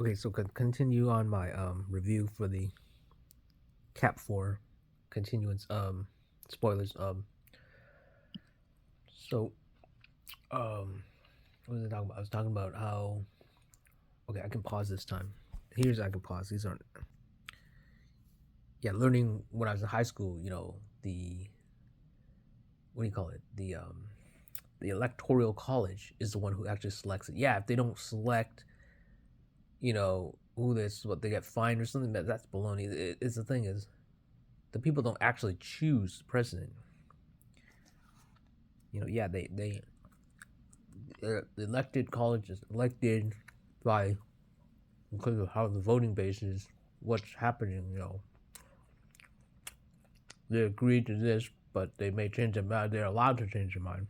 Okay, so continue on my review for the Cap 4 continuance spoilers. So what was I talking about? I was talking about how okay, I can pause this time. Here's I can pause. These aren't learning when I was in high school, the what do you call it? The electoral college is the one who actually selects it. Yeah, if they don't select, who this what they get fined or something, that's baloney. It's the thing is the people don't actually choose the president. Yeah, the elected college is elected by because of how the voting base is, what's happening. They agreed to this, but they may change their mind. They're allowed to change their mind,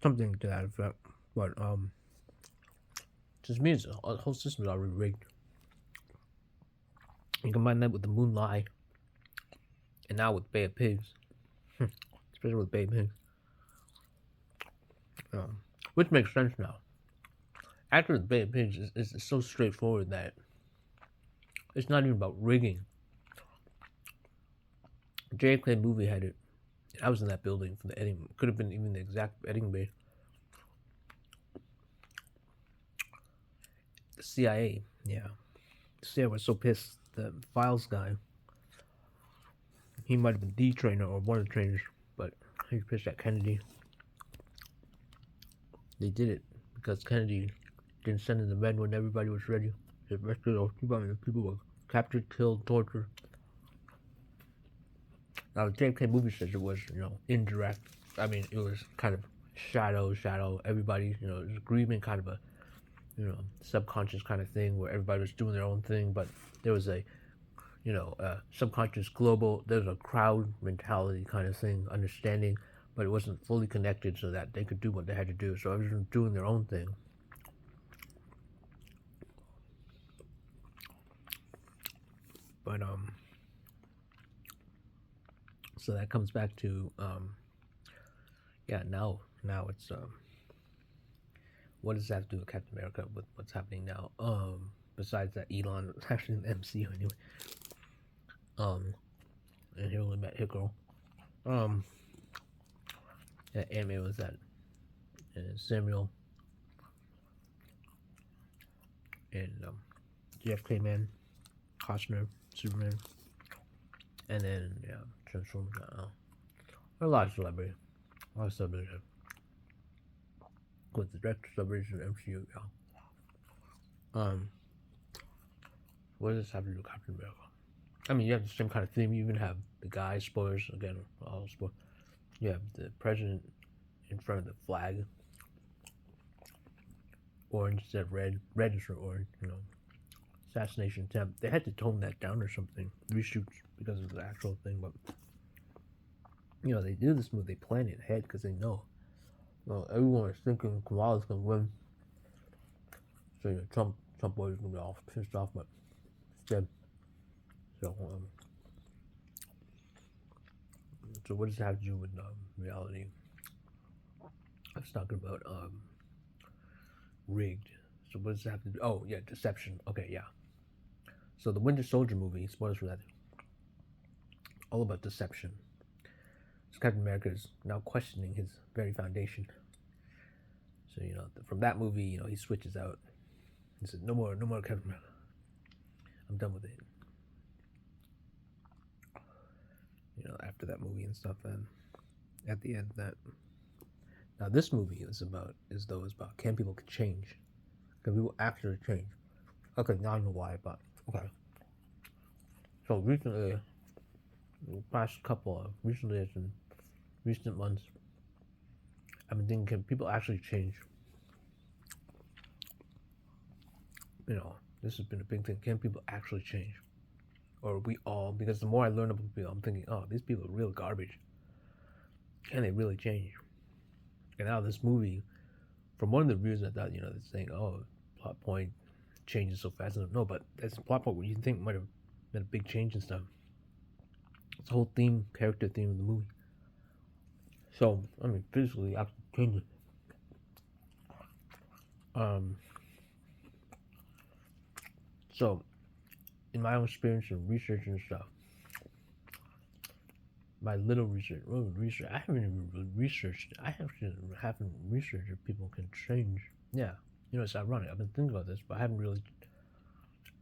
something to that effect. But just means the whole system is already rigged. You combine that with the moon lie, and now with Bay of Pigs, especially with Bay of Pigs, which makes sense now. After the Bay of Pigs, it's so straightforward that it's not even about rigging. JFK movie had it. I was in that building for the editing. Could have been even the exact editing bay. The CIA, yeah. The CIA was so pissed. The files guy, he might have been the trainer or one of the trainers, but he was pissed at Kennedy. They did it because Kennedy didn't send in the men when everybody was ready. The rest of those people, people were captured, killed, tortured. Now the JFK movie says it was, indirect. I mean, it was kind of shadow. Everybody, it was agreement, kind of a, subconscious kind of thing where everybody was doing their own thing, but there was a, subconscious global. There was a crowd mentality kind of thing, understanding, but it wasn't fully connected so that they could do what they had to do. So everyone was doing their own thing. But so that comes back to now it's what does that have to do with Captain America with what's happening now? Besides that Elon is actually in the MCU anyway. And he only met Hickel. Yeah, Ant-Man was that, and Samuel, and Jeff Clayman, Costner, Superman, and then Transformers. A lot of celebrities. A lot of celebrities. With the direct celebrities in the MCU, what does this have to do with Captain America? I mean, you have the same kind of theme. You even have the guy, spoilers, again, all spoilers. You have the president in front of the flag. Orange instead of red. Red is for orange, Assassination attempt. They had to tone that down or something. Reshoots because of the actual thing, but they do this movie. They plan it ahead because they know. Everyone is thinking Kamala's gonna win. So Trump boys gonna be all pissed off, but instead. So what does it have to do with reality? I was talking about rigged. So what does it have to do? Oh yeah, deception. Okay, yeah. So the Winter Soldier movie, spoilers for that, all about deception. So Captain America is now questioning his very foundation. So from that movie, he switches out. He said, "No more Captain America. I'm done with it." After that movie and stuff, and at the end, that now this movie is about can people change? Can people actually change? Okay, now I know why, but okay. So recently, the past couple of recent months, I've been thinking, can people actually change? This has been a big thing. Can people actually change? Or we all, because the more I learn about people, I'm thinking, oh, these people are real garbage. Can they really change? And now this movie, from one of the reviews, I thought, they're saying, oh, plot point changes so fast. No, but that's a plot point where you think might have been a big change and stuff. It's the whole character theme of the movie. So, I mean, physically, actually change it. So, in my own experience and research and stuff, my little research, I haven't even really researched. I actually haven't researched if people can change. Yeah, you know, it's ironic. I've been thinking about this, but I haven't really.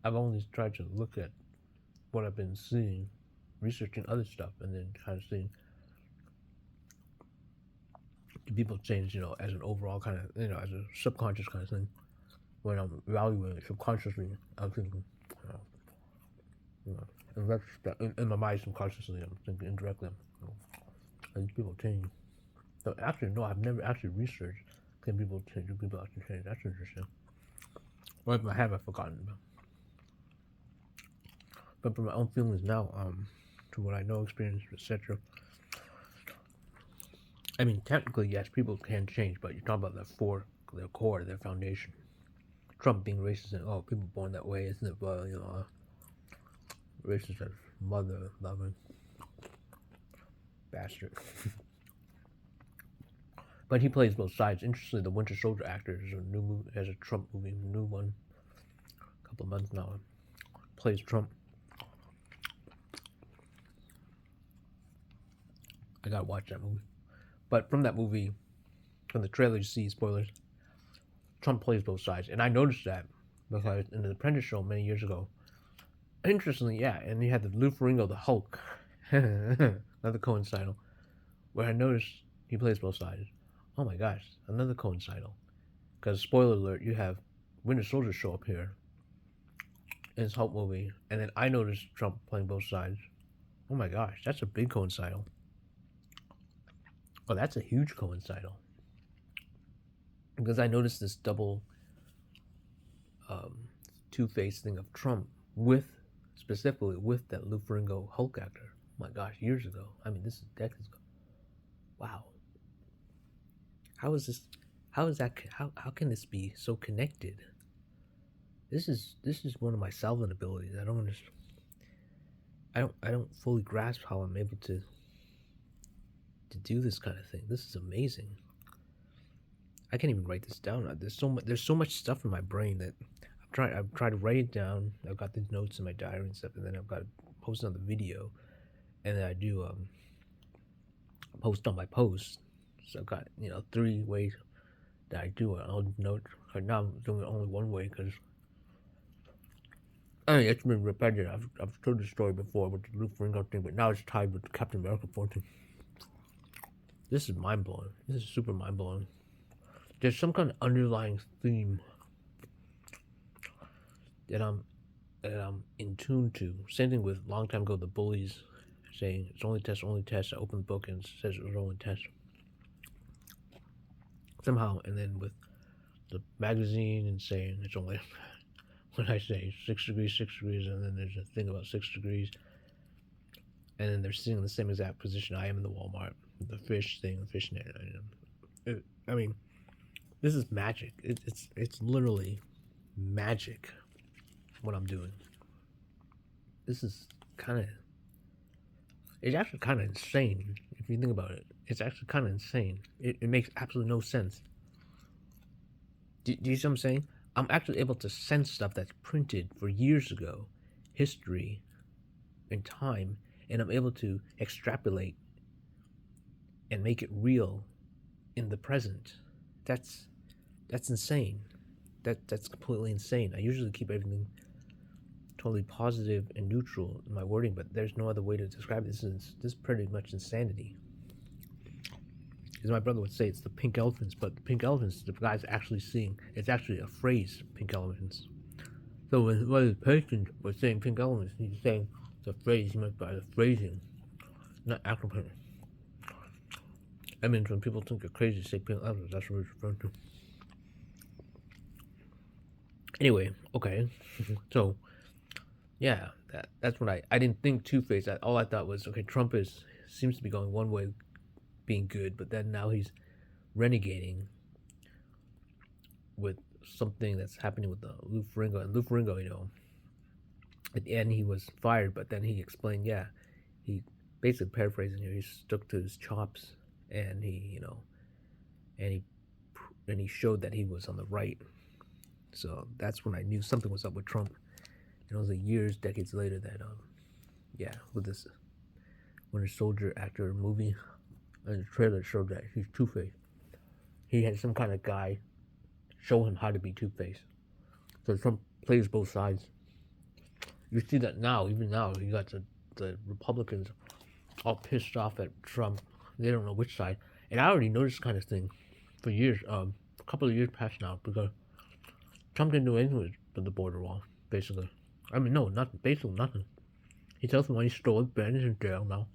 I've only tried to look at what I've been seeing, researching other stuff, and then kind of seeing do people change, you know, as an overall kind of, you know, as a subconscious kind of thing. When I'm evaluating it subconsciously, I'm thinking, you know, in my mind subconsciously, I'm thinking indirectly, you know, and people change. So actually, no, I've never actually researched can people change, do people actually change? That's interesting. Or if I have, I've forgotten. But from my own feelings now, to what I know, experience, etc. I mean, technically, yes, people can change, but you're talking about their core, their foundation. Trump being racist and people born that way, isn't it? Well, you know, racist as mother loving bastard. But he plays both sides. Interestingly, the Winter Soldier actor is a new movie, has a Trump movie, new one, a couple of months now. Plays Trump. I gotta watch that movie. But from that movie, from the trailer, you see spoilers. Trump plays both sides, and I noticed that because in the Apprentice show many years ago. Interestingly, yeah, and he had the Lou Ferrigno, the Hulk, another coincidental, where I noticed he plays both sides. Oh my gosh, another coincidental. Because spoiler alert, you have Winter Soldier show up here in his Hulk movie, and then I noticed Trump playing both sides. Oh my gosh, that's a big coincidental. Oh, that's a huge coincidental. Because I noticed this double two-faced thing of Trump with, specifically with that Lou Ferrigno Hulk actor. Oh my gosh, years ago. I mean, this is decades ago. Wow. How is this? How is that? How can this be so connected? This is one of my solvent abilities. I don't understand. I don't fully grasp how I'm able to do this kind of thing. This is amazing. I can't even write this down. There's so much stuff in my brain that I've tried to write it down. I've got these notes in my diary and stuff, and then I've got to post it on the video, and then I do post on my post. So I've got 3 ways that I do it. I'll note. Right now I'm doing it only one way because I mean it's been repetitive. I've told the story before with the Lou Ferrigno thing, but now it's tied with the Captain America 14. This is mind blowing. This is super mind blowing. There's some kind of underlying theme that I'm in tune to. Same thing with long time ago the bullies saying it's only test. I open the book and it says it was only test. Somehow, and then with the magazine and saying it's only when I say 6 degrees, and then there's a thing about 6 degrees, and then they're sitting in the same exact position I am in the Walmart, the fish thing, the fish net. I mean, this is magic. It's literally magic what I'm doing. This is it's actually kind of insane if you think about it. It's actually kind of insane. It makes absolutely no sense. Do you see what I'm saying? I'm actually able to sense stuff that's printed for years ago, history and time, and I'm able to extrapolate and make it real in the present. That's insane. That's completely insane. I usually keep everything totally positive and neutral in my wording, but there's no other way to describe this. This is pretty much insanity. As my brother would say, it's the pink elephants, but the pink elephants, the guy's actually seeing, it's actually a phrase, pink elephants. So when his patient was saying pink elephants, he's saying the phrase, he meant by the phrasing, not actual pink. I mean, when people think you're crazy, say pink elephants, that's what it's referring to. Anyway, okay, so, yeah, that's what I didn't think two-faced. All I thought was, okay, Trump seems to be going one way, being good, but then now he's renegating with something that's happening with Lou Ferrigno. And Lou Ferrigno, at the end he was fired, but then he explained, he basically paraphrasing here, he stuck to his chops, and he showed that he was on the right. So that's when I knew something was up with Trump. And it was like years, decades later that yeah, with this Winter Soldier actor movie, and the trailer showed that he's Two-Face. He had some kind of guy show him how to be Two-Face. So Trump plays both sides. You see that now, even now, you got the Republicans all pissed off at Trump. They don't know which side. And I already know this kind of thing for years, a couple of years past now, because Trump didn't do anything with the border wall, basically. I mean, no, nothing, basically nothing. He tells me when he stole it, Ben is in jail now.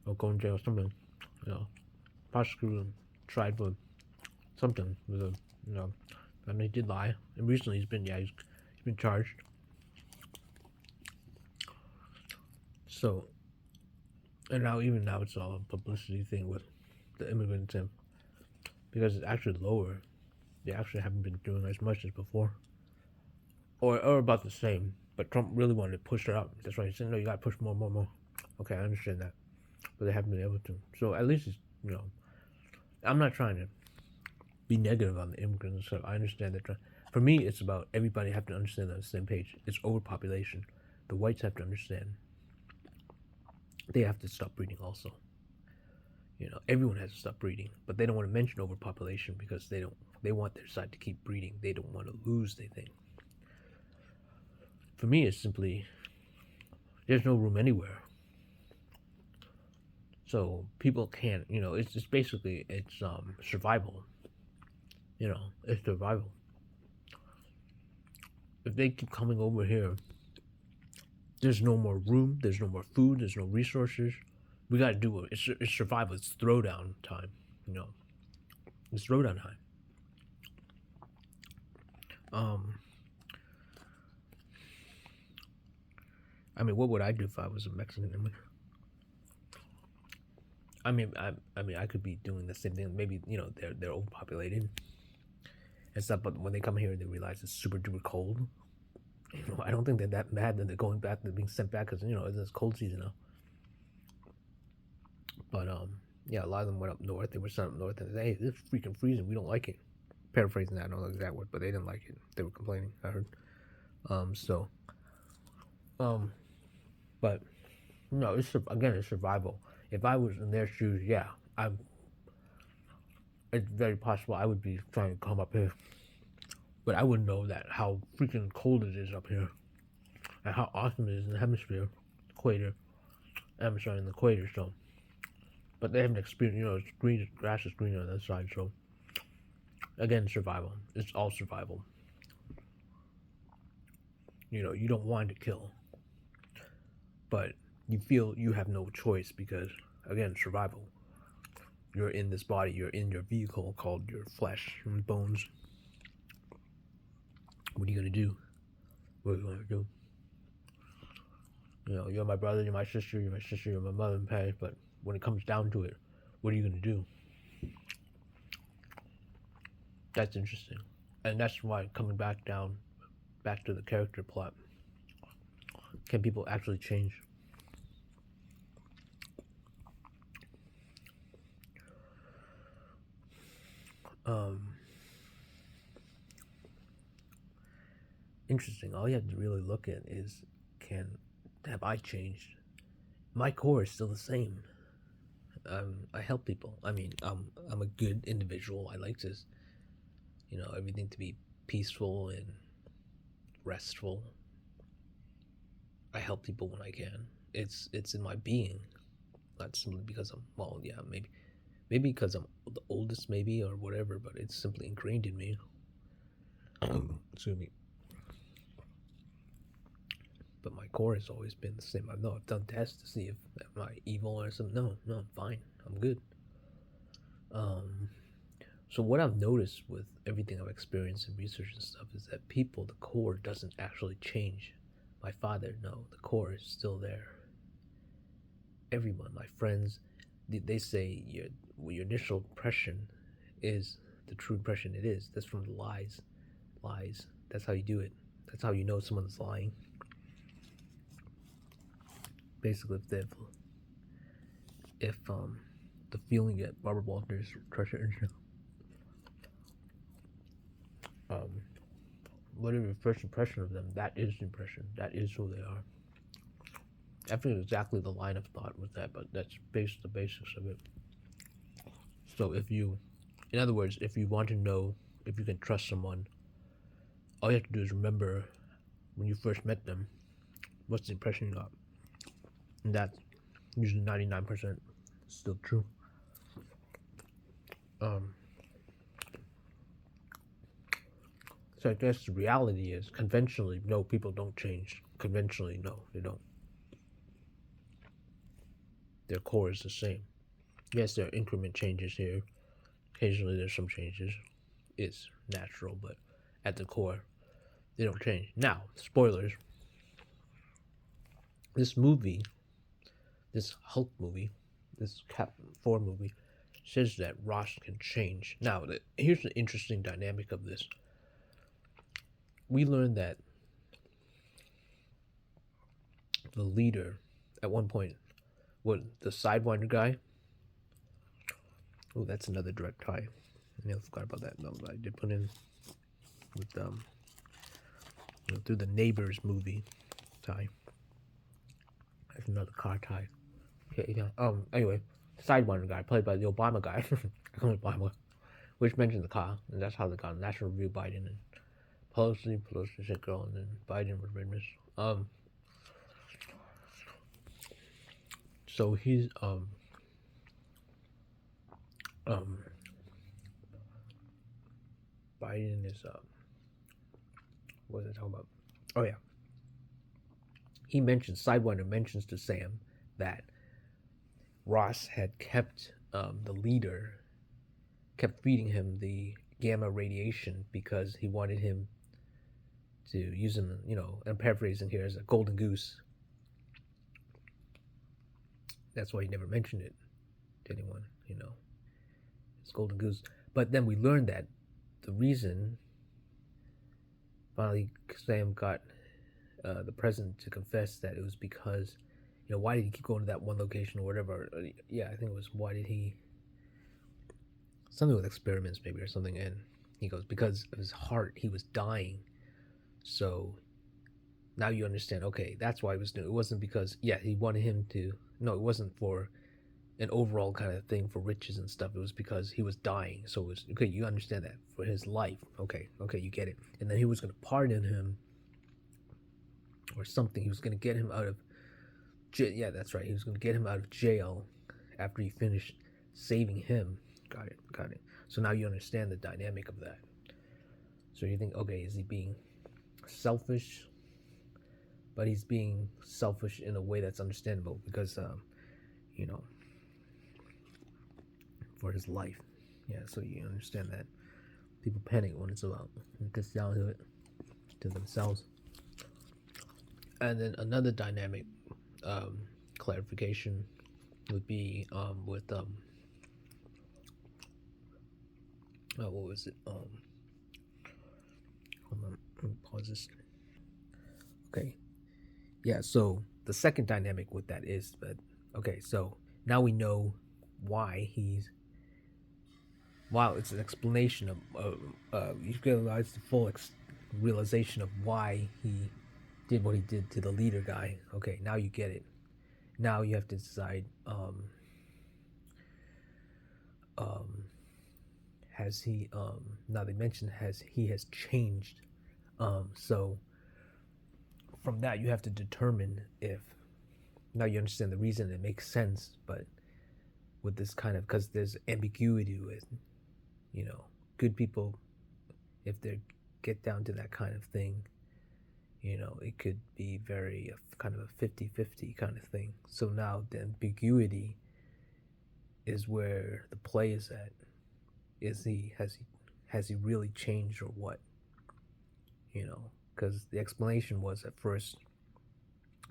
Or go in jail or something. You know, prosecuted him, tried for something with a, you know, I mean, he did lie. And recently he's been charged. So, and now, even now, it's all a publicity thing with the immigrants, and because it's actually lower, they actually haven't been doing as much as before, or about the same. But Trump really wanted to push it up. That's why he said, "No, you got to push more, more, more." Okay, I understand that, but they haven't been able to. So at least it's, you know, I'm not trying to be negative on the immigrants and stuff. I understand that. For me, it's about everybody have to understand on the same page. It's overpopulation. The whites have to understand. They have to stop breeding also. You know, everyone has to stop breeding, but they don't want to mention overpopulation because they want their side to keep breeding. They don't want to lose, they think. For me, it's simply, there's no room anywhere. So people can't, you know, it's basically, it's survival. You know, it's survival. If they keep coming over here, there's no more room, there's no more food, there's no resources. We gotta do it. It's survival. It's throwdown time. You know, it's throwdown time. I mean, what would I do if I was a Mexican immigrant? I mean, I could be doing the same thing. Maybe, you know, they're overpopulated and stuff. But when they come here, they realize it's super duper cold. You know, I don't think they're that mad that they're going back. They're being sent back because, you know, it's cold season now. But yeah, a lot of them went up north. They were sent up north and said, "Hey, this is freaking freezing. We don't like it." Paraphrasing that, I don't know the exact word, but they didn't like it. They were complaining, I heard. But no, it's survival. If I was in their shoes, yeah, it's very possible I would be trying to come up here, but I wouldn't know that how freaking cold it is up here, and how awesome it is in the hemisphere, equator. I'm sorry, in the equator. So, but they haven't experienced. You know, it's green. Grass is green on that side. So, again, survival. It's all survival. You know, you don't want to kill, but you feel you have no choice because, again, survival. You're in this body, you're in your vehicle called your flesh and bones. What are you gonna do? What are you gonna do? You know, you're my brother, you're my sister, you're my mother and pay, but when it comes down to it, what are you gonna do? That's interesting. And that's why coming back to the character plot. Can people actually change? Interesting. All you have to really look at is, have I changed? My core is still the same. I help people. I mean, I'm a good individual. I like to, you know, everything to be peaceful and restful. I help people when I can. It's in my being, not simply because maybe because I'm the oldest, maybe, or whatever. But it's simply ingrained in me. Excuse me. But my core has always been the same. I've done tests to see if am I evil or something. No, I'm fine. I'm good. So what I've noticed with everything I've experienced in research and stuff is that people, the core doesn't actually change. My father, no, the core is still there. Everyone, my friends, they say your initial impression is the true impression it is. That's from the lies. That's how you do it. That's how you know someone's lying. Basically, if the feeling at Barbara Walters Treasure Engine, whatever your first impression of them, that is the impression. That is who they are. I think exactly the line of thought with that, but that's the basics of it. So if you, in other words, if you want to know if you can trust someone, all you have to do is remember when you first met them, what's the impression you got? And that's usually 99% still true. So I guess the reality is, conventionally, no, people don't change. Conventionally, no, they don't. Their core is the same. Yes, there are increment changes here. Occasionally there's some changes. It's natural, but at the core, they don't change. Now, spoilers. This movie, this Hulk movie, this Cap 4 movie, says that Ross can change. Now, here's the interesting dynamic of this. We learned that the leader, at one point, what, the Sidewinder guy? Oh, that's another direct tie. I forgot about that. No, I did put in with through the Neighbors movie tie. That's another car tie. Okay, yeah. Anyway, Sidewinder guy played by the Obama guy, Obama, which mentioned the car, and that's how they got National Review Biden and Pelosi said girl, and then Biden was witness. So he's Biden is what was I talking about? Oh yeah. He mentions, Sidewinder mentions to Sam that Ross had kept the leader, kept feeding him the gamma radiation because he wanted him to use him, I'm paraphrasing here, as a golden goose. That's why he never mentioned it to anyone, it's golden goose. But then we learned that the reason finally Sam got the president to confess that it was because, why did he keep going to that one location or whatever? Yeah, I think it was, why did he, something with experiments maybe or something, and he goes, because of his heart, he was dying. So now you understand, okay, that's why he was doing it. It wasn't because, he wanted him to, no, it wasn't for an overall kind of thing for riches and stuff. It was because he was dying. So it was, okay, you understand that, for his life. Okay, you get it. And then he was going to pardon him or something. He was going to get him out of jail. Yeah, that's right. He was going to get him out of jail after he finished saving him. Got it. So now you understand the dynamic of that. So you think, okay, is he being selfish? But he's being selfish in a way that's understandable because, for his life. Yeah, so you understand that people panic when it's about, it gets down to it, to themselves. And then another dynamic clarification would be with what was it? Hold on, let me pause this. Okay, yeah. So the second dynamic with that is that, okay, so now we know why he's. Wow, it's an explanation of you realize the full realization of why he did what he did to the leader guy. Okay, now you get it. Now you have to decide, has he, now they mentioned he has changed. So from that you have to determine if, now you understand the reason, it makes sense, but with this kind of, because there's ambiguity with, good people, if they get down to that kind of thing, it could be very kind of a 50-50 kind of thing. So now the ambiguity is where the play is at. Has he really changed or what? Because the explanation was at first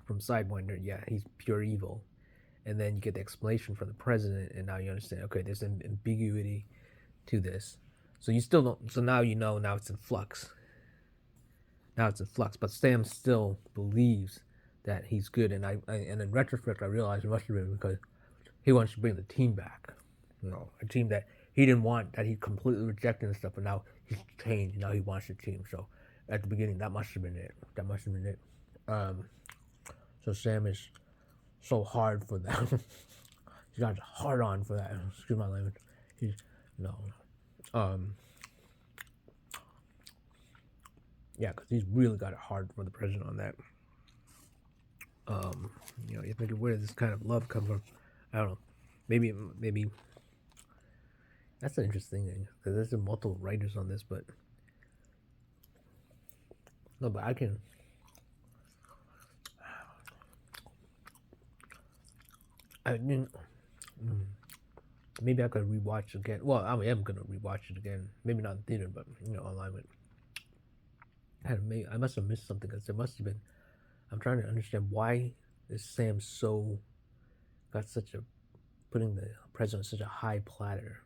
from Sidewinder, yeah, he's pure evil. And then you get the explanation from the president, and now you understand, okay, there's an ambiguity to this. So you still don't, so now now it's in flux. But Sam still believes that he's good, and and in retrospect I realized it must have been because he wants to bring the team back. A team that he didn't want, that he completely rejected and stuff, but now he's changed, now he wants the team. So at the beginning. That must have been it. So Sam is so hard for that. He's got hard on for that. Excuse my language. He's no. Yeah, because he's really got it hard for the president on that. You're thinking, where does this kind of love come from? I don't know. Maybe that's an interesting thing because there's multiple writers on this, but no, but I can. I mean, maybe I could rewatch again. Well, I am gonna rewatch it again. Maybe not in theater, but online. I must have missed something because there must have been. I'm trying to understand why is Sam so got such a putting the president on such a high platter.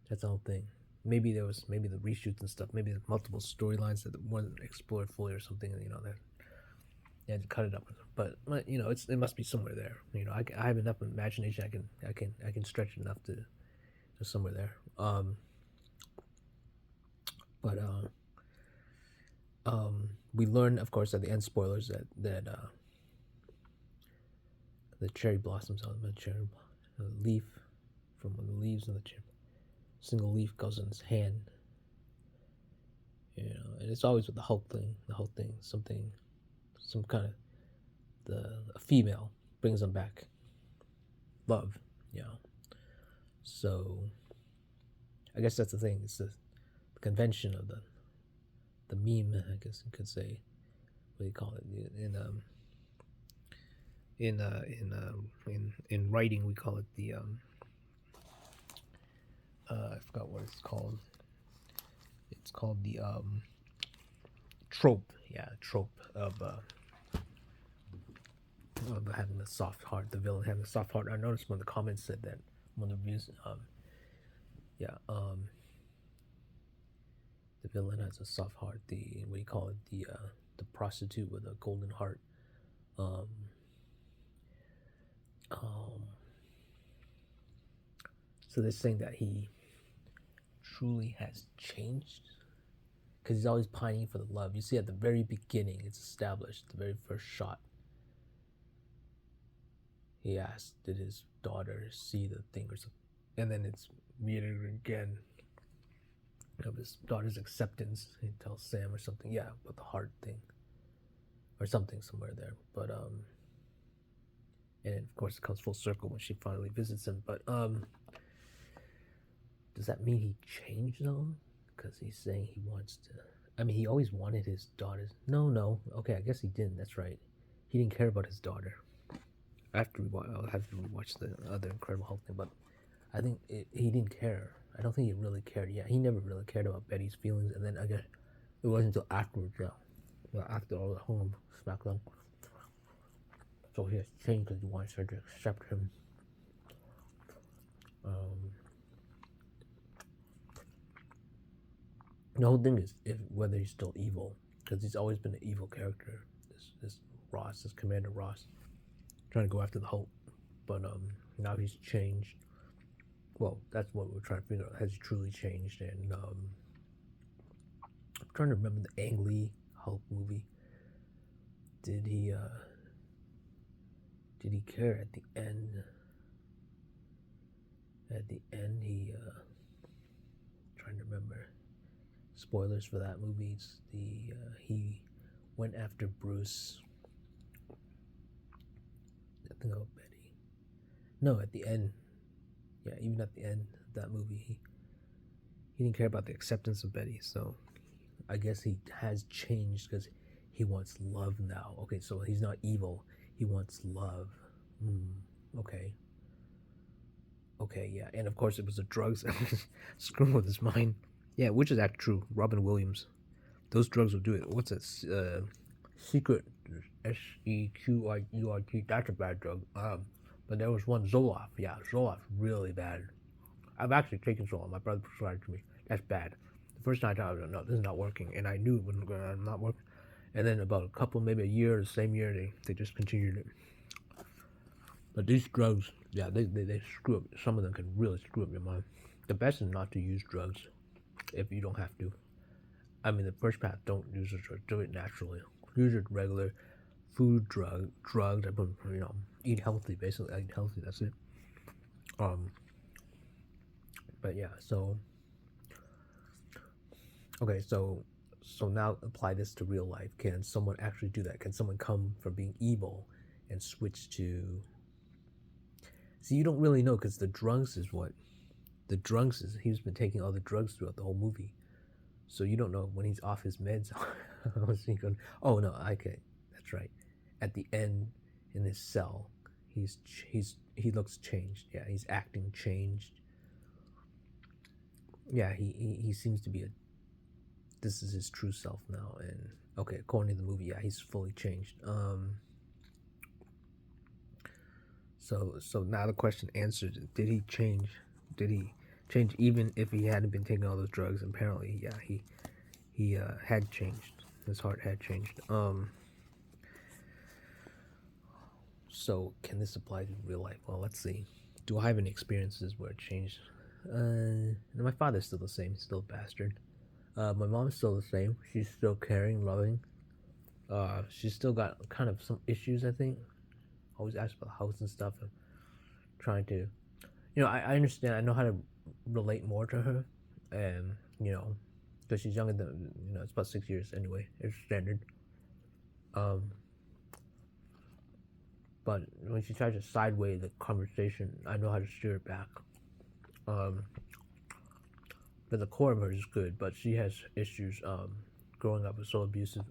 That's the whole thing. Maybe the reshoots and stuff. Maybe there's multiple storylines that weren't explored fully or something. That they had to cut it up. But it must be somewhere there. I have enough imagination. I can stretch enough to somewhere there. We learn, of course, at the end, spoilers, that the cherry blossoms on the leaf from one of the leaves of the cherry. Single leaf goes in his hand. And it's always with the whole thing, some kind of a female brings them back. Love, So I guess that's the thing. It's the convention of the meme, I guess you could say. What do you call it? In writing, we call it the I forgot what it's called. It's called the trope. Yeah, trope of having a soft heart. The villain having a soft heart. I noticed one of the comments said that. One of the reviews. The villain has a soft heart. The prostitute with a golden heart. So they're saying that he truly has changed because he's always pining for the love. You see, at the very beginning, it's established, the very first shot. He asked, did his daughter see the thing or something? And then it's reiterated again of his daughter's acceptance. He tells Sam or something, about the heart thing or something somewhere there. But and of course it comes full circle when she finally visits him. But does that mean he changed though? Because he's saying he wants to. I mean, he always wanted his daughters. No. Okay, I guess he didn't. That's right. He didn't care about his daughter. I'll have to rewatch the other Incredible Hulk thing, but I think he didn't care. I don't think he really cared. Yeah, he never really cared about Betty's feelings, and then I guess it wasn't until afterwards, after all the home smackdown. So he has changed because he wants her to accept him. The whole thing is whether he's still evil, because he's always been an evil character. This Commander Ross, trying to go after the Hulk, but now he's changed. Well, that's what we're trying to figure out. Has he truly changed? And I'm trying to remember the Ang Lee Hulk movie. Did he care at the end? At the end, trying to remember. Spoilers for that movie. He went after Bruce. Nothing about Betty. No, at the end. Yeah, even at the end of that movie, he didn't care about the acceptance of Betty. So I guess he has changed because he wants love now. Okay, so he's not evil. He wants love. Okay, yeah. And of course, it was the drugs that was screwing with his mind. Yeah, which is actually true. Robin Williams. Those drugs will do it. What's it? Secret SEQUIURT. That's a bad drug. But there was one, Zoloft. Yeah, Zoloft's really bad. I've actually taken Zoloft. My brother prescribed it to me. That's bad. The first night I was like, no, this is not working. And I knew it wasn't going to not work. And then about maybe a year, the same year, they discontinued it. But these drugs, yeah, they screw up. Some of them can really screw up your mind. The best is not to use drugs if you don't have to. I mean, the first path, don't use a drug. Do it naturally. Use your regular food, drugs. Eat healthy. Basically, eat healthy. That's it. But yeah. So okay. So now apply this to real life. Can someone actually do that? Can someone come from being evil and switch to? See, you don't really know because the drugs is what. The drugs is he's been taking all the drugs throughout the whole movie. So you don't know when he's off his meds. Was he going? Oh no, okay, that's right. At the end, in his cell, he looks changed. Yeah, he's acting changed. Yeah, he seems to be a. This is his true self now, and okay, according to the movie, yeah, he's fully changed. So now the question answered: did he change? Did he change even if he hadn't been taking all those drugs? Apparently, yeah, he had changed. His heart had changed. So can this apply to real life? Well, let's see. Do I have any experiences where it changed? My father's still the same. He's still a bastard. My mom's still the same. She's still caring, loving. She's still got kind of some issues, I think. Always asks about the house and stuff, and trying to, I understand. I know how to relate more to her, and because she's younger than, it's about 6 years anyway. It's standard. But when she tries to sideway the conversation, I know how to steer it back. But the core of her is good, but she has issues. Growing up was so abusive.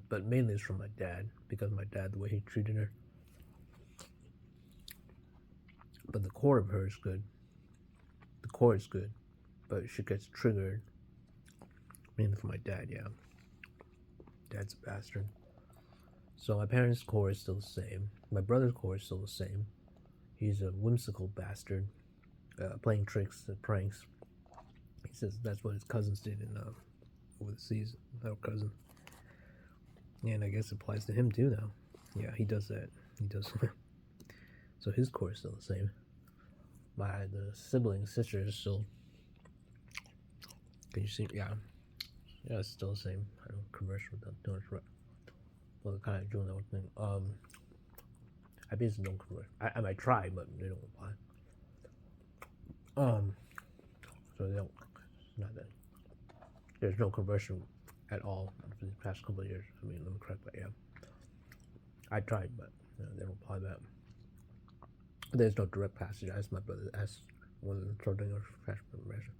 But mainly it's from my dad, because my dad, the way he treated her. But the core of her is good. The core is good, but she gets triggered. Mainly from my dad, yeah. Dad's a bastard. So my parents' core is still the same. My brother's core is still the same. He's a whimsical bastard, playing tricks and pranks. He says that's what his cousins did in over the seas. Our cousin, and I guess it applies to him too now. Yeah, he does that. He does. So his core is still the same. The sibling sister is still. Can you see? Yeah, it's still the same. I don't converse with them. Don't right. Well, kind of doing that one thing. I basically don't converse. I might try, but they don't reply. So they don't. Not that. There's no conversion at all for the past couple of years. I mean, let me correct that. Yeah, I tried, but they don't reply back. There's no direct passage. I asked my brother. Asked one of the children of fast conversion.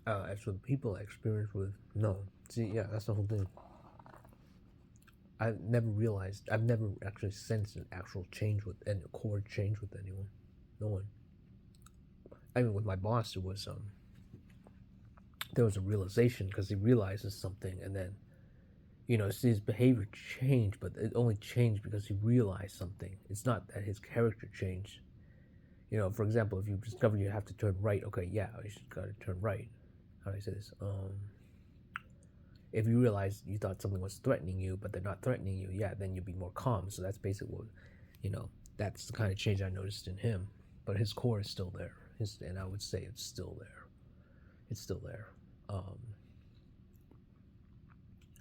As for the people I experienced with, no. See, yeah, that's the whole thing. I've never actually sensed an actual change with an core change with anyone. No one. I mean, with my boss, it was there was a realization because he realizes something, and then his behavior changed, but it only changed because he realized something. It's not that his character changed. For example, if you discover you have to turn right, okay, yeah, you should gotta turn right. How do I say this? If you realize you thought something was threatening you, but they're not threatening you, yeah, then you'll be more calm. So that's basically what, that's the kind of change I noticed in him. But his core is still there. And I would say it's still there. It's still there. I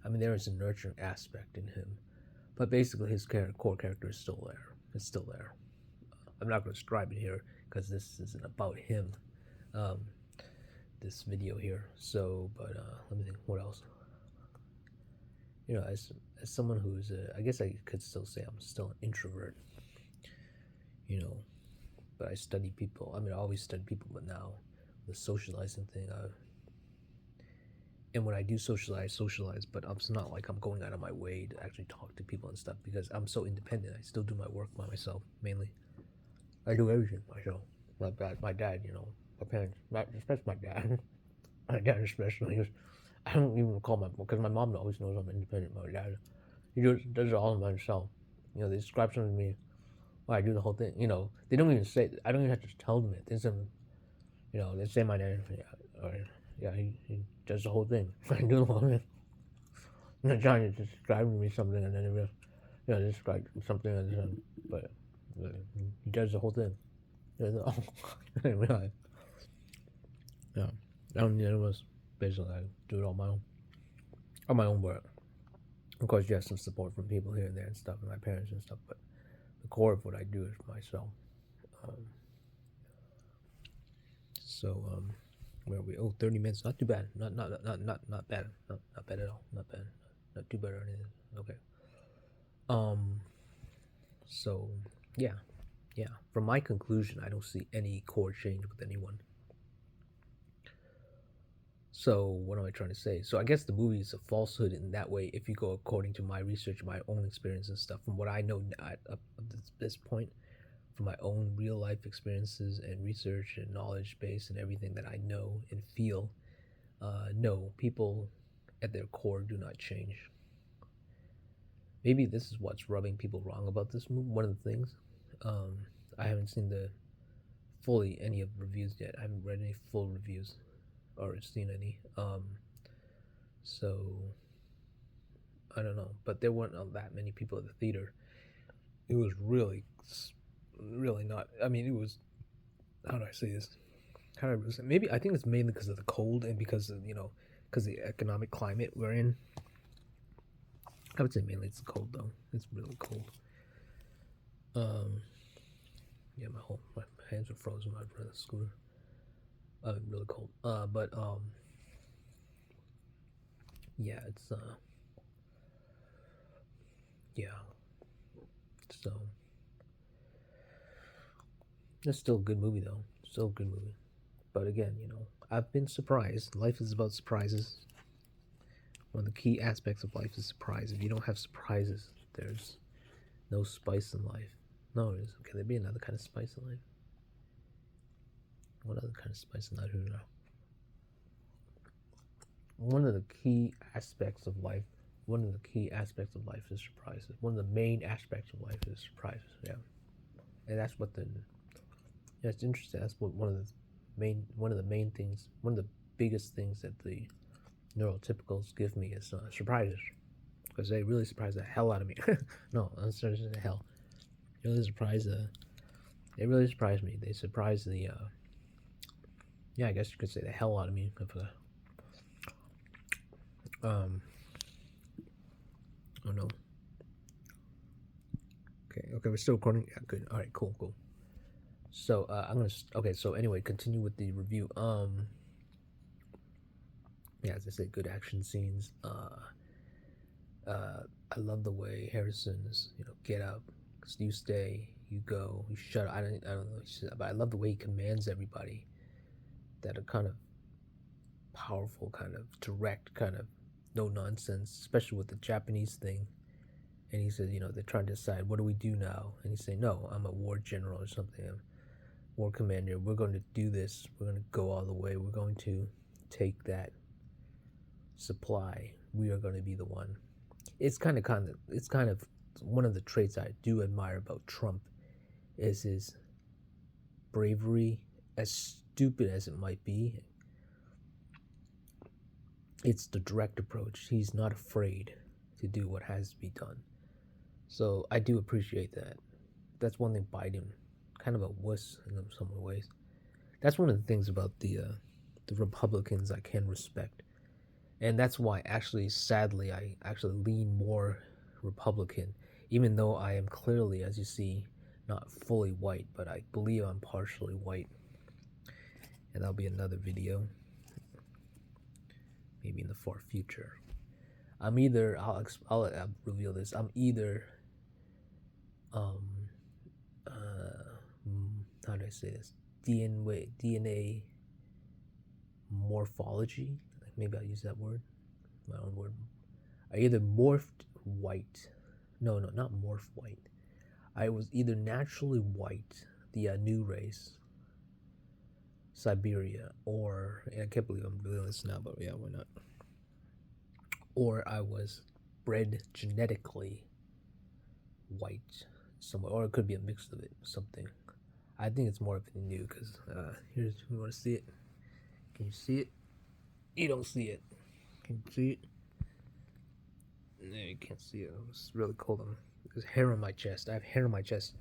mean, there is a nurturing aspect in him. But basically, his core character is still there. It's still there. I'm not going to describe it here because this isn't about him, this video here. So, but let me think, what else? As someone who's, I guess I could still say I'm still an introvert, but I study people. I mean, I always study people, but now the socializing thing, and when I do socialize, but it's not like I'm going out of my way to actually talk to people and stuff because I'm so independent. I still do my work by myself, mainly. I do everything myself. My dad, my parents, especially my dad. My dad especially. I don't even call because my mom always knows I'm independent. My dad, he just does it all by himself. They describe something to me. Well, I do the whole thing. They don't even say. I don't even have to tell them it. They say, they say my dad. Yeah, he does the whole thing. I do the whole thing. I'm not trying to describe to me something and then describe something and then, but he does the whole thing. I didn't realize. Yeah, I don't know what it was. Basically, I do it on my own work. Of course, you have some support from people here and there and stuff, and my parents and stuff. But the core of what I do is myself. Um, where are we? Oh, 30 minutes. Not too bad. Not bad. Not bad at all. Not bad. Not too bad or anything. Okay. So yeah. From my conclusion, I don't see any core change with anyone. So what am I trying to say? So I guess the movie is a falsehood in that way if you go according to my research, my own experience and stuff. From what I know up to this point, from my own real life experiences and research and knowledge base and everything that I know and feel, no, people at their core do not change. Maybe this is what's rubbing people wrong about this movie. One of the things, I haven't seen any of the reviews yet. I haven't read any full reviews or seen any. So I don't know, but there weren't that many people at the theater. It was really not. I mean, it was. How do I say this? Kind of maybe I think it's mainly because of the cold and because of because the economic climate we're in. I would say mainly it's cold though. It's really cold. Yeah, my hands are frozen when I run the scooter. Really cold. But yeah, it's yeah. So it's still a good movie though. Still a good movie. But again, I've been surprised. Life is about surprises. One of the key aspects of life is surprise. If you don't have surprises, there's no spice in life. No, can there be another kind of spice in life? What other kind of spice in life? Who knows? One of the key aspects of life. One of the key aspects of life is surprises. One of the main aspects of life is surprises. Yeah, and that's what it's interesting. That's what one of the main things. One of the biggest things that the neurotypicals give me is surprises, because they really surprise the hell out of me. No, I'm sorry, the hell. They really surprise me. They surprise the I guess you could say the hell out of me. Oh no. Okay, we're still recording. Yeah, good. All right, cool. So so anyway, continue with the review. Yeah, as I said, good action scenes. I love the way Harrison's, get up, you stay, you go, you shut up. I don't know, but I love the way he commands everybody. That are kind of powerful, kind of direct, kind of no nonsense, especially with the Japanese thing. And he says, they're trying to decide, what do we do now? And he's saying, no, I'm a war general or something. I'm a war commander. We're going to do this. We're going to go all the way. We're going to take that supply. We are going to be the one. It's kind of one of the traits I do admire about Trump is his bravery, as stupid as it might be. It's the direct approach. He's not afraid to do what has to be done. So I do appreciate that. That's one thing Biden, kind of a wuss in some ways. That's one of the things about the Republicans I can respect. And that's why, actually, sadly, I actually lean more Republican, even though I am clearly, as you see, not fully white, but I believe I'm partially white. And that'll be another video, maybe in the far future. I'm either, I'll reveal this, I'm either, how do I say this, DNA morphology, maybe I'll use that word, my own word. I either morphed white. No, not morph white. I was either naturally white, the new race, Siberia, or, and I can't believe I'm doing this now, but yeah, why not? Or I was bred genetically white somewhere, or it could be a mix of it, something. I think it's more of a new, because here's, you want to see it? Can you see it? You don't see it. Can you see it? No, you can't see it. It's really cold. There's hair on my chest. I have hair on my chest.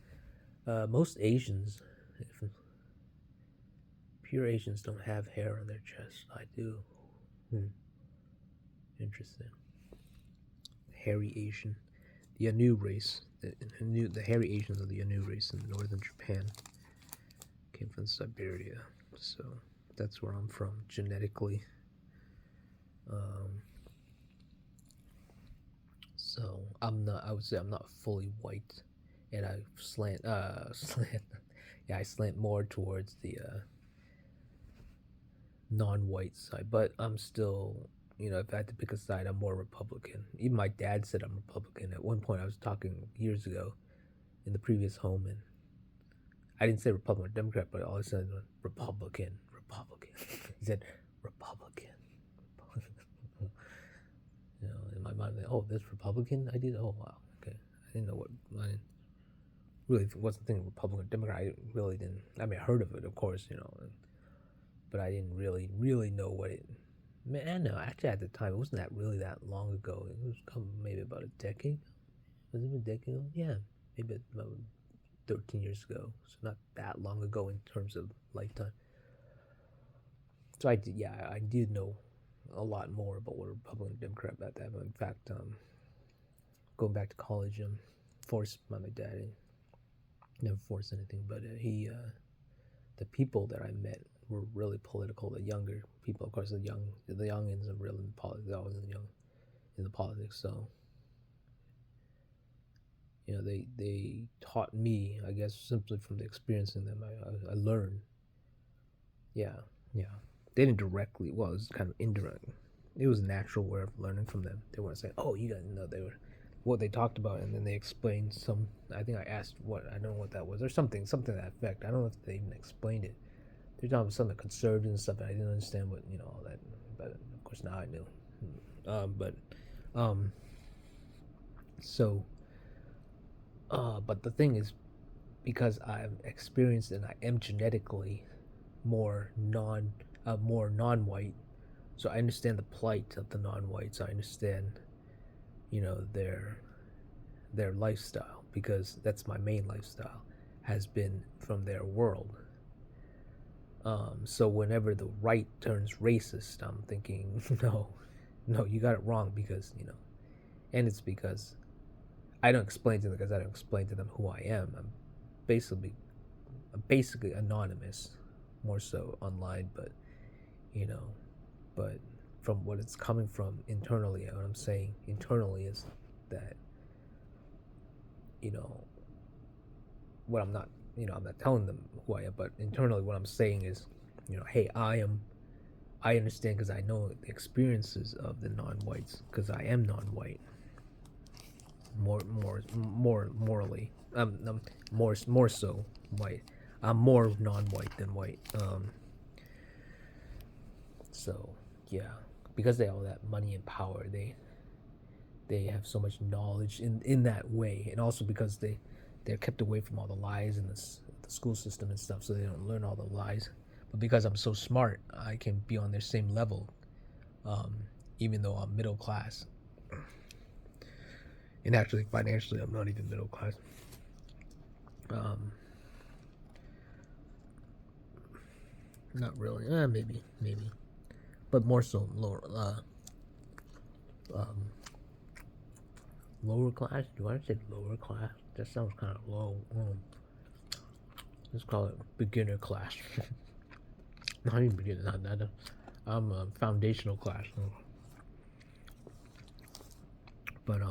Most Asians, pure Asians, don't have hair on their chest. I do. Interesting. Hairy Asian, the Anu race. The hairy Asians of the Anu race in northern Japan came from Siberia, so that's where I'm from genetically. So I'm not. I would say I'm not fully white, and I slant. Slant. Yeah, I slant more towards the non-white side, but I'm still. If I had to pick a side, I'm more Republican. Even my dad said I'm Republican. At one point, I was talking years ago in the previous home, and I didn't say Republican or Democrat, but all of a sudden, Republican. He said Republican. In my mind, oh, this Republican idea. Oh, wow. Okay, I didn't know what. I really wasn't thinking Republican or Democrat. I really didn't. I mean, I heard of it, of course, but I didn't really know what it. Man, no, actually, at the time, it wasn't really that long ago. It was maybe about a decade. Was it a decade ago? Yeah, maybe about 13 years ago. So not that long ago in terms of lifetime. So I did know a lot more about what a Republican and Democrat about that. But in fact, going back to college, forced by my dad. He never forced anything, but the people that I met were really political. The younger people, of course, the youngins are really in politics. They're always in the politics. So they taught me, I guess, simply from the experiencing them. I learned. Yeah. They didn't directly. Well, it was kind of indirect. It was a natural way of learning from them. They weren't saying, "Oh, you got to know." They were what they talked about, and then they explained some. I think I asked I don't know what that was, or something to that effect. I don't know if they even explained it. They're talking about something conservative and stuff, and I didn't understand what all that. But of course now I knew. But the thing is, because I've experienced and I am genetically more non-white, so I understand the plight of the non-whites. I understand, their lifestyle, because that's my main lifestyle, has been from their world. So whenever the right turns racist, I'm thinking, no, you got it wrong, because and it's because I don't explain to them who I am. I'm basically anonymous, more so online, but but from what it's coming from internally, what I'm saying internally is that what I'm not telling them who I am, but internally what I'm saying is, hey, I understand, because I know the experiences of the non-whites, because I am non-white, more morally, more so white. I'm more non-white than white. So yeah, because they have all that money and power, they have so much knowledge in that way, and also because they're kept away from all the lies in the school system and stuff, so they don't learn all the lies. But because I'm so smart, I can be on their same level, even though I'm middle class. And actually, financially, I'm not even middle class. Not really. Maybe, but more so lower. Lower class. Do I say lower class? That sounds kind of low. Let's call it beginner class. Not even beginner. Not. I'm foundational class. But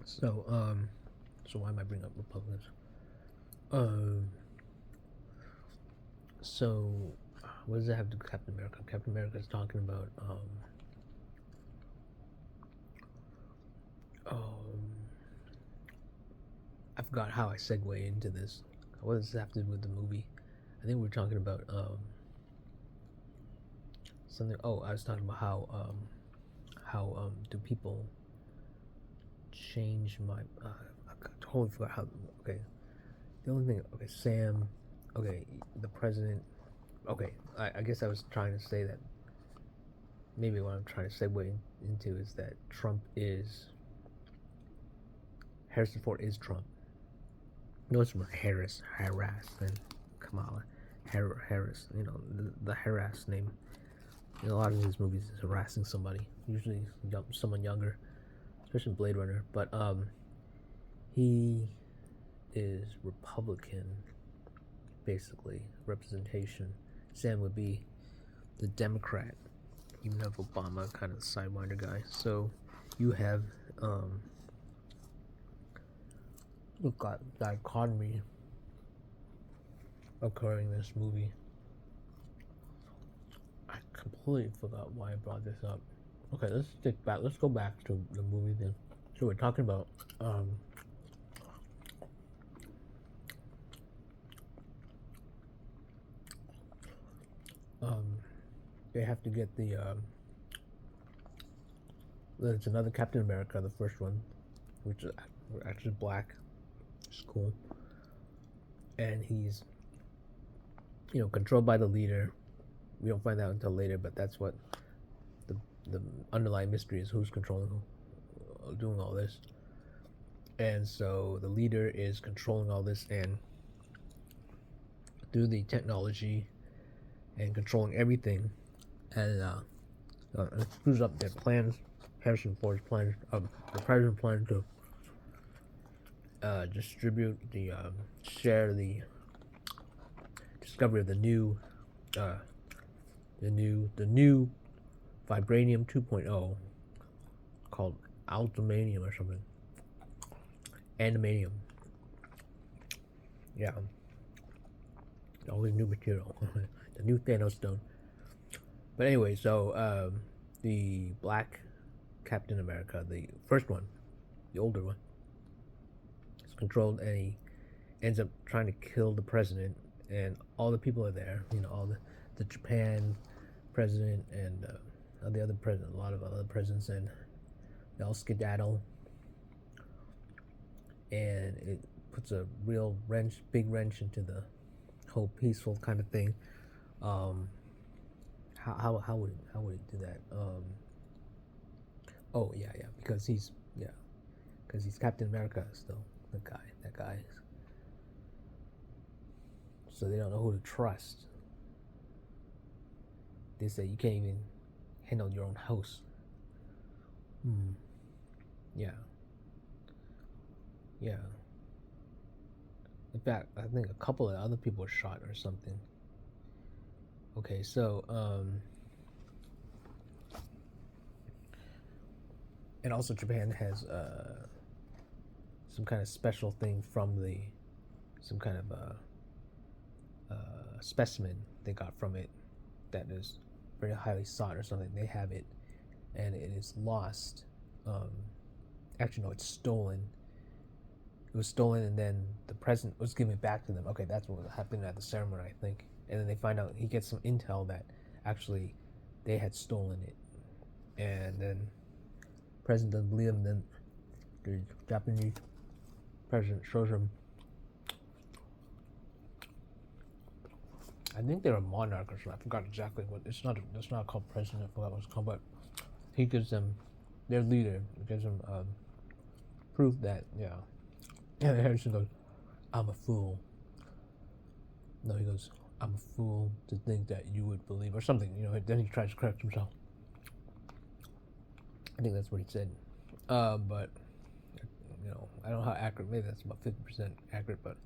so why am I bringing up Republicans? So what does it have to do with Captain America? Captain America is talking about I forgot how I segue into this. What does this have to do with the movie? I think we were talking about something. Oh, I was talking about how do people change my? I totally forgot how. Okay, the only thing. Okay, Sam. Okay, the president. Okay, I guess I was trying to say that. Maybe what I'm trying to segue into is that Harrison Ford is Trump. No, it's more Harris and Kamala. Harris, the harass name. In a lot of his movies, is harassing somebody, usually someone younger, especially Blade Runner. But he is Republican, basically representation. Sam would be the Democrat, even though Obama kind of the sidewinder guy. So you have dichotomy occurring in this movie. I completely forgot why I brought this up. Okay, let's go back to the movie then. So we're talking about they have to get the there's another Captain America, the first one, which is actually black. It's cool. And he's controlled by the leader. We don't find out until later, but that's what the underlying mystery is: who's controlling who, doing all this. And so the leader is controlling all this, and through the technology and controlling everything, and it screws up their plans. Harrison Ford's plan, the president's plan to distribute share the discovery of the new vibranium 2.0 called ultimanium or something. Animanium. Yeah. Always new material. The new Thanos stone. But anyway, so the black Captain America, the first one, the older one, is controlled, and he ends up trying to kill the president, and all the people are there. All the Japan president and the other president, a lot of other presidents, and they all skedaddle, and it puts a real big wrench into the whole peaceful kind of thing. How would it do that? Because he's Captain America still, that guy. So they don't know who to trust. They say you can't even handle your own house. Yeah. In fact, I think a couple of other people were shot or something. Okay, so and also Japan has some kind of special thing from some kind of specimen they got from it that is very highly sought or something. They have it, and it is lost. Actually, no, it's stolen. It was stolen, and then the president was giving it back to them. Okay, that's what happened at the ceremony, I think. And then they find out, he gets some intel that actually they had stolen it, and then the president doesn't believe him. Then the Japanese president shows him. I think they're a monarch or something. I forgot exactly what. It's not called president. I forgot what it's called, but he gives them, their leader gives them proof that And Harrison goes, "I'm a fool." No, he goes, "I'm a fool to think that you would believe," or something. Then he tries to correct himself. I think that's what he said. But I don't know how accurate. Maybe that's about 50% accurate, but.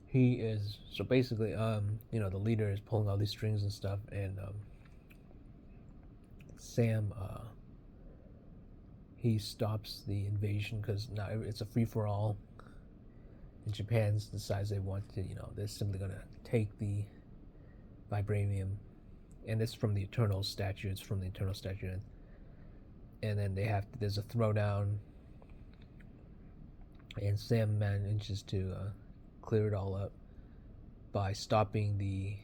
He is, so basically, the leader is pulling all these strings and stuff, and Sam, he stops the invasion because now it's a free-for-all. And Japan decides they want to, they're simply going to take the vibranium, and it's from the Eternal statue. It's from the Eternal statue, and then there's a throwdown, and Sam manages to clear it all up by stopping the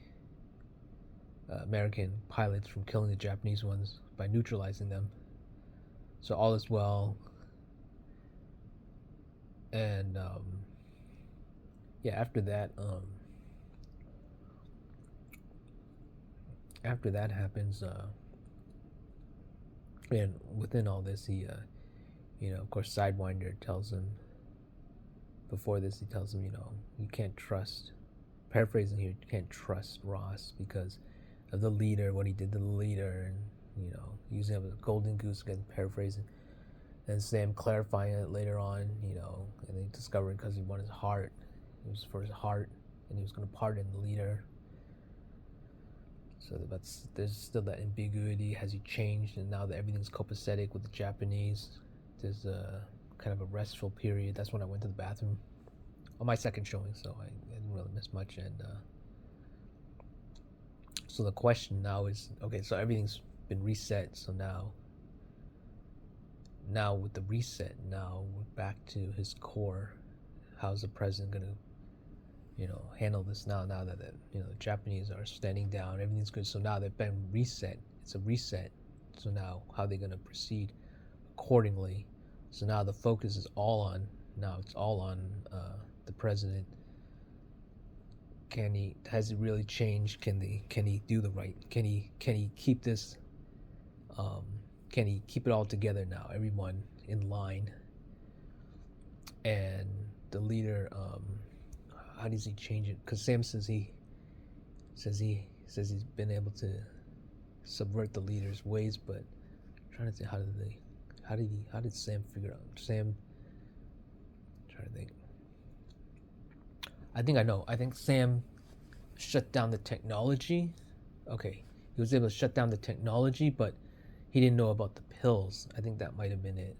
American pilots from killing the Japanese ones by neutralizing them. So all is well. And after that happens, and within all this, he, of course, Sidewinder tells him. Before this, he tells him, you can't trust paraphrasing here. You can't trust Ross because of the leader, what he did to the leader, and using him as a golden goose, again paraphrasing. And Sam clarifying it later on, and they discovered because he wanted his heart. It was for his heart, and he was going to pardon the leader. So there's still that ambiguity. Has he changed? And now that everything's copacetic with the Japanese, there's a kind of a restful period. That's when I went to the bathroom on my second showing, so I didn't really miss much. And so the question now is, okay, so everything's been reset. So now with the reset, now we're back to his core. How's the president gonna handle this now that the Japanese are standing down, everything's good? So now they've been reset. It's a reset. So now how are they gonna proceed accordingly? So now the focus is all on the president. Has it really changed? Can he do the right? Can he keep this? Can he keep it all together now? Everyone in line. And the leader, how does he change it? Because Sam says he's been able to subvert the leader's ways, but I'm trying to think, how did Sam figure out? I'm trying to think. I think I know. I think Sam shut down the technology. Okay, he was able to shut down the technology, but he didn't know about the pills. I think that might have been it.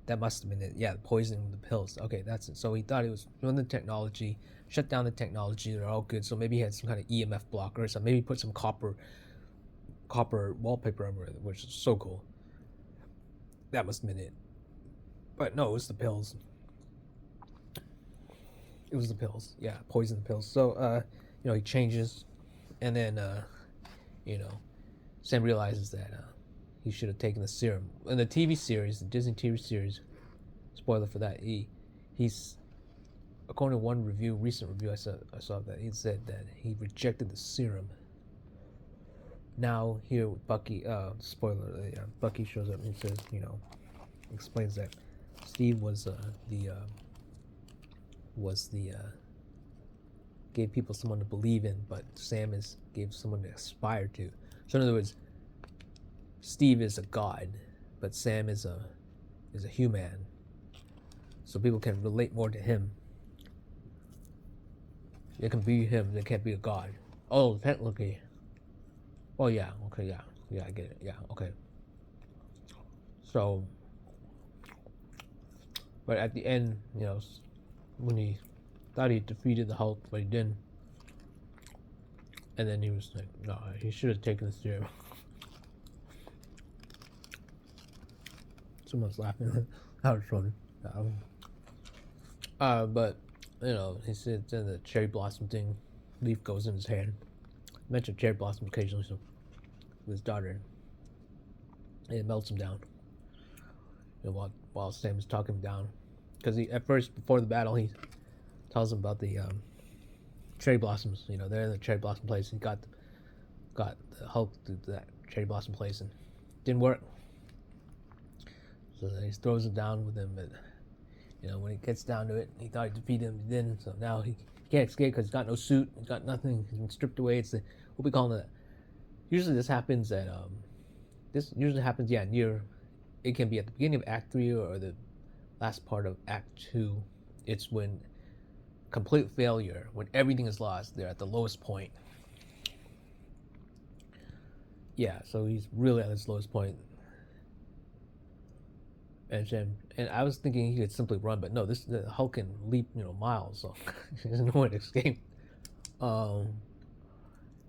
That must have been it. Yeah, the poisoning with the pills. Okay, that's it. So he thought it was doing the technology, shut down the technology. They're all good. So maybe he had some kind of EMF blocker or something. Maybe he put some copper wallpaper over it, which is so cool. That must have been it. But no, it was the pills. It was the pills. Yeah, poison pills. So, he changes, and then, Sam realizes that he should have taken the serum. In the TV series, the Disney TV series, spoiler for that, he's according to one recent review I saw that he said that he rejected the serum. Now here with Bucky, spoiler, Bucky shows up and says, explains that Steve was gave people someone to believe in, but Sam gave someone to aspire to. So in other words, Steve is a god, but Sam is a human. So people can relate more to him. They can be him. They can't be a god. Oh, technically. Oh yeah. Okay. Yeah. Yeah. I get it. Yeah. Okay. So, but at the end, when he thought he defeated the Hulk, but he didn't, and then he was like, "No, he should have taken the serum." Someone's laughing. That was funny. But he said then the cherry blossom thing, leaf goes in his hand. I mentioned cherry blossom occasionally, so with his daughter, and it melts him down. While Sam is talking him down, because at first before the battle he tells him about the cherry blossoms. They're in the cherry blossom place. He got the Hulk to that cherry blossom place and didn't work. So then he throws it down with him, but when he gets down to it, he thought he defeated him, he didn't. So now he can't escape because he's got no suit, he's got nothing, he's been stripped away. It's what we call it. Usually this happens at near. It can be at the beginning of Act 3 or the last part of Act 2. It's when complete failure, when everything is lost. They're at the lowest point. Yeah, so he's really at his lowest point. And I was thinking he could simply run, but no, the Hulk can leap, miles, so there's no way to escape.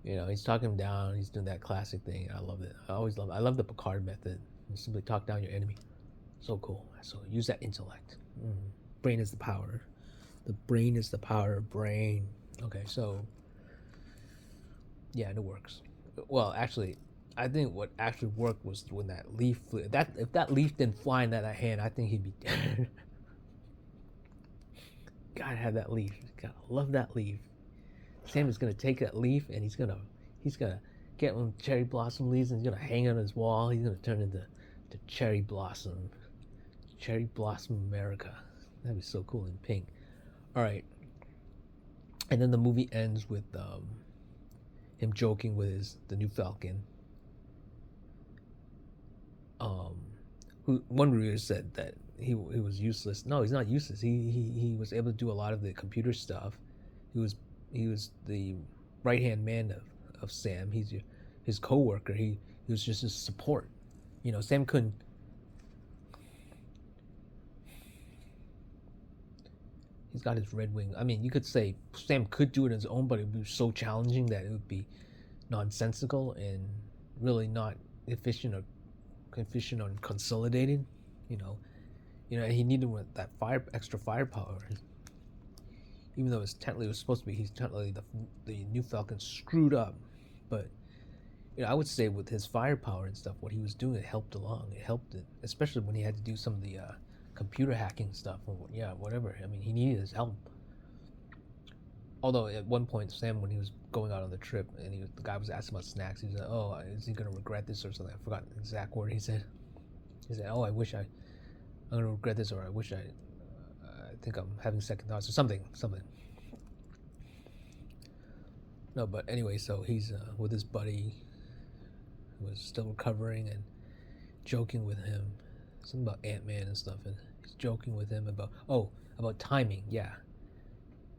He's talking him down. He's doing that classic thing. I love it. I love the Picard method. You simply talk down your enemy. So cool. So use that intellect. Brain is the power. The brain is the power of brain. Okay, so yeah, it works. Well, actually, I think what actually worked was when that leaf flew. If that leaf didn't fly in that hand, I think he'd be dead. Gotta have that leaf. Gotta love that leaf. Sam is gonna take that leaf and he's gonna get one cherry blossom leaves and he's gonna hang it on his wall. He's gonna turn into cherry blossom America. That'd be so cool in pink. All right. And then the movie ends with him joking with the new Falcon. Who one reviewer said that he was useless. No, he's not useless. He was able to do a lot of the computer stuff. He was the right hand man of Sam. He's his co-worker. He was just his support. Sam couldn't. He's got his Red Wing. I mean, you could say Sam could do it on his own, but it would be so challenging that it would be nonsensical and really not efficient or consolidated. And he needed that extra firepower. Even though it was supposed to be, he's technically the new Falcon screwed up, but I would say with his firepower and stuff, what he was doing, it helped along. It helped it, especially when he had to do some of the computer hacking stuff or whatever. I mean, he needed his help. Although at one point, Sam, when he was going out on the trip, and the guy was asking about snacks, he was like, "Oh, is he gonna regret this or something?" I forgot the exact word he said. He said, "Oh, I'm gonna regret this, or I think I'm having second thoughts or something." No, but anyway, so he's with his buddy, who was still recovering, and joking with him, something about Ant-Man and stuff, and he's joking with him about timing. Yeah,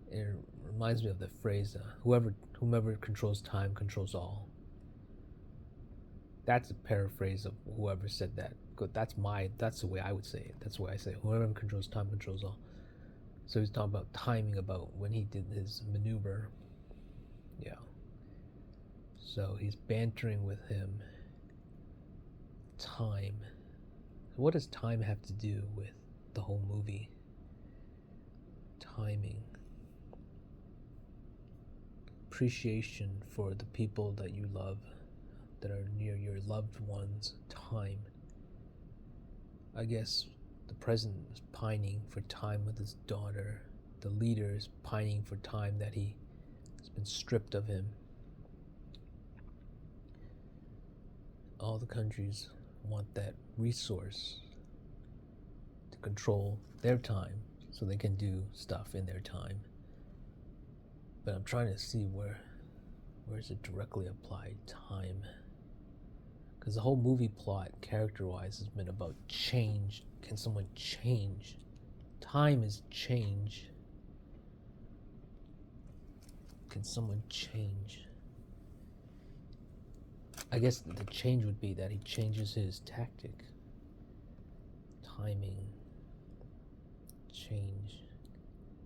it reminds me of the phrase, whomever controls time controls all. That's a paraphrase of whoever said that. That's the way I would say it. That's the way I say it. Whoever controls time controls all. So he's talking about timing, about when he did his maneuver. Yeah. So he's bantering with him. Time. What does time have to do with the whole movie? Timing. Appreciation for the people that you love, that are near your loved ones. Time. I guess the president is pining for time with his daughter. The leader is pining for time that he has been stripped of him. All the countries want that resource to control their time so they can do stuff in their time. But I'm trying to see where is it directly applied, time. Because the whole movie plot, character-wise, has been about change. Can someone change? Time is change. Can someone change? I guess the change would be that he changes his tactic. Timing. Change.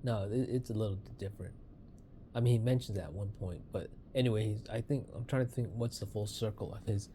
No, it's a little different. I mean, he mentions that at one point, but anyway, I'm trying to think what's the full circle of his